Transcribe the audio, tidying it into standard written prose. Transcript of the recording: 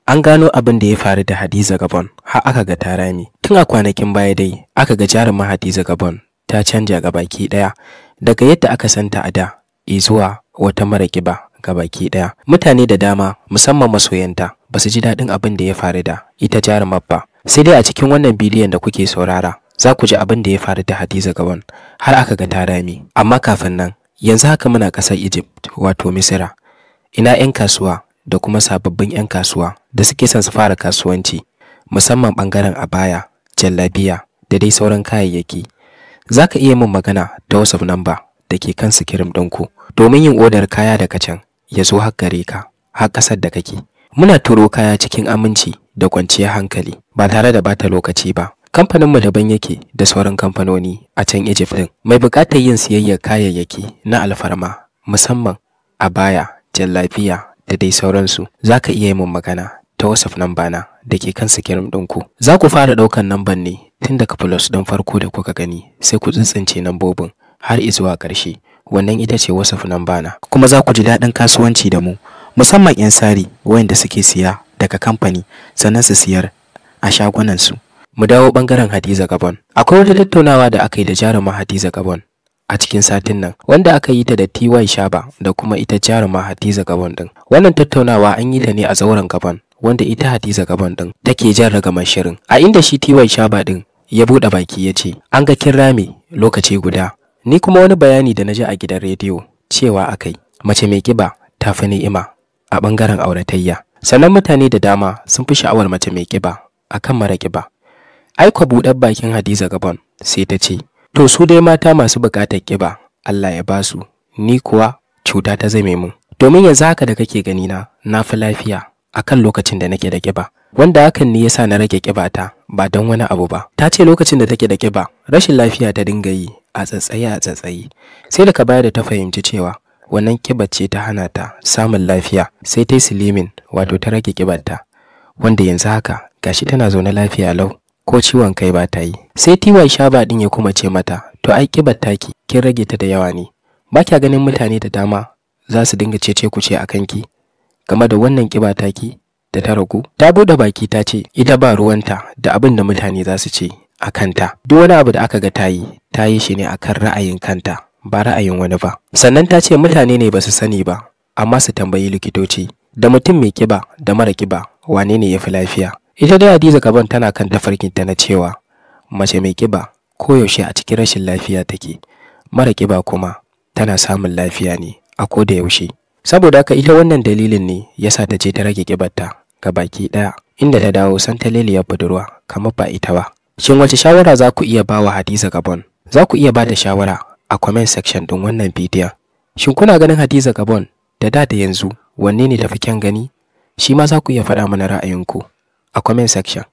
An gano abin da ya faru da Hadiza Gabon har aka ga ta rame. Tun a kwanakin baya dai aka ga jarumin Hadiza Gabon ta canja gabaki daya daga yadda aka santa a da zuwa wata mara kiba gabaki daya. Mutane da dama musamman masoyanta ba su ji daɗin abin da ya faru da ita jarumar ba. Sai dai a cikin wannan bidiyon da kuke saurara za ku ji abin da ya faru da Hadiza Gabon har aka ga ta rame. Amma kafin nan yanzu haka muna ƙasar Egypt wato Misira. Ina 'yan kasuwa da kuma sababbin 'yan kasuwa da suke son su fara kasuwanci musamman bangaren abaya, jallabiya da dai sauran kayayyaki. Za ka iya min magana ta WhatsApp number da ke kan sikirim ɗinku domin yin odar kaya daga can ya zo har gare ka har ƙasar da kake. Muna turo kaya cikin aminci da kwanciyar hankali ba tare da bata lokaci ba. Kamfaninmu daban yake da sauran kamfanoni a can Egypt ɗin. Mai buƙatar yin siyayyar kayayyaki na alfarma musamman abaya, jallabiya da dai sauransu za ka iya yi min magana ta WhatsApp namba na da ke kan sikirim ɗinku. Za ku fara ɗaukan namban ne tun daga plus ɗin farko da kuka gani sai ku tsintsince nambobin har izuwa ƙarshe. Wannan ita ce WhatsApp namba na. Kuma za ku ji daɗin kasuwanci da mu musamman 'yan sari wayanda suke siya daga kamfani sannan su siyar a shagunansu. Mu dawo ɓangaren Hadiza Gabon. Akwai wata tattaunawa da aka yi da jarumin Hadiza Gabon a cikin satin nan wanda aka yi ta da TY Shaba da kuma ita jaruma Hadiza Gabon din. Wannan tattaunawa an yi ta ne a zauren Gabon wanda ita Hadiza Gabon din take jan ragamar shirin. A inda shi TY Shaba din ya bude baki ya ce an ga kin rame lokaci guda. Ni kuma wani bayani da na ji a gidan rediyo cewa akai mace mai kiba ta fi ni'ima a bangaren auratayya. Sannan mutane da dama sun fi sha'awar mace mai kiba akan mara kiba. Aiko buɗar bakin Hadiza Gabon sai ta ce to su dai mata masu buƙatar ƙiba Allah ya basu, ni kuwa cuta ta zame mun. Domin yanzu haka da kake gani na fi lafiya akan lokacin da nake da ƙiba, wanda hakan ne yasa na rage ƙiba ta ba don wani abu ba. Ta ce lokacin da take da ƙiba rashin lafiya ta dinga yi a tsatsaye. Sai da ka bayar da ta fahimci cewa wannan ƙibar ce ta hana ta samun lafiya sai ta yi slimming wato ta rage ƙibar ta, wanda yanzu haka gashi tana zaune lafiya lau. Ko ciwon kai ba ta yi. Sai TY Shaba din ya kuma ce mata to ai kibar taki kin rage ta da yawa ne. Ba kya ganin mutane da dama za su dinga cece ku ce akan ki game da wannan kiba taki da ta ragu. Ta bude baki ta ce ita ba ruwanta da abin da mutane za su ce a kanta. Duk wani abu da aka ga ta yi shi ne akan ra'ayin kanta ba ra'ayin wani ba. Sannan ta ce mutane ne ba su sani ba amma su tambayi likitoci da mutum mai kiba da mara kiba wane ne ya fi lafiya. Ita dai Hadiza Gabon tana kan tafarkinta na cewa mace mai kiba koyaushe a cikin rashin lafiya take, mara kiba kuma tana samun lafiya ne a koda yaushe. Saboda haka ita wannan dalilin ne yasa ta je ta rage kibarta ga baki daya, inda ta dawo santaleliyar budurwa kamar ba ita ba. Shin wace shawara za ku iya bawa Hadiza Gabon? Za ku iya bada shawara a comment section din wannan bidiyon. Shin kuna ganin Hadiza Gabon da yanzu wanne ne tafi kyan gani? Shi ma za ku iya faɗa mana ra'ayinku a comment section.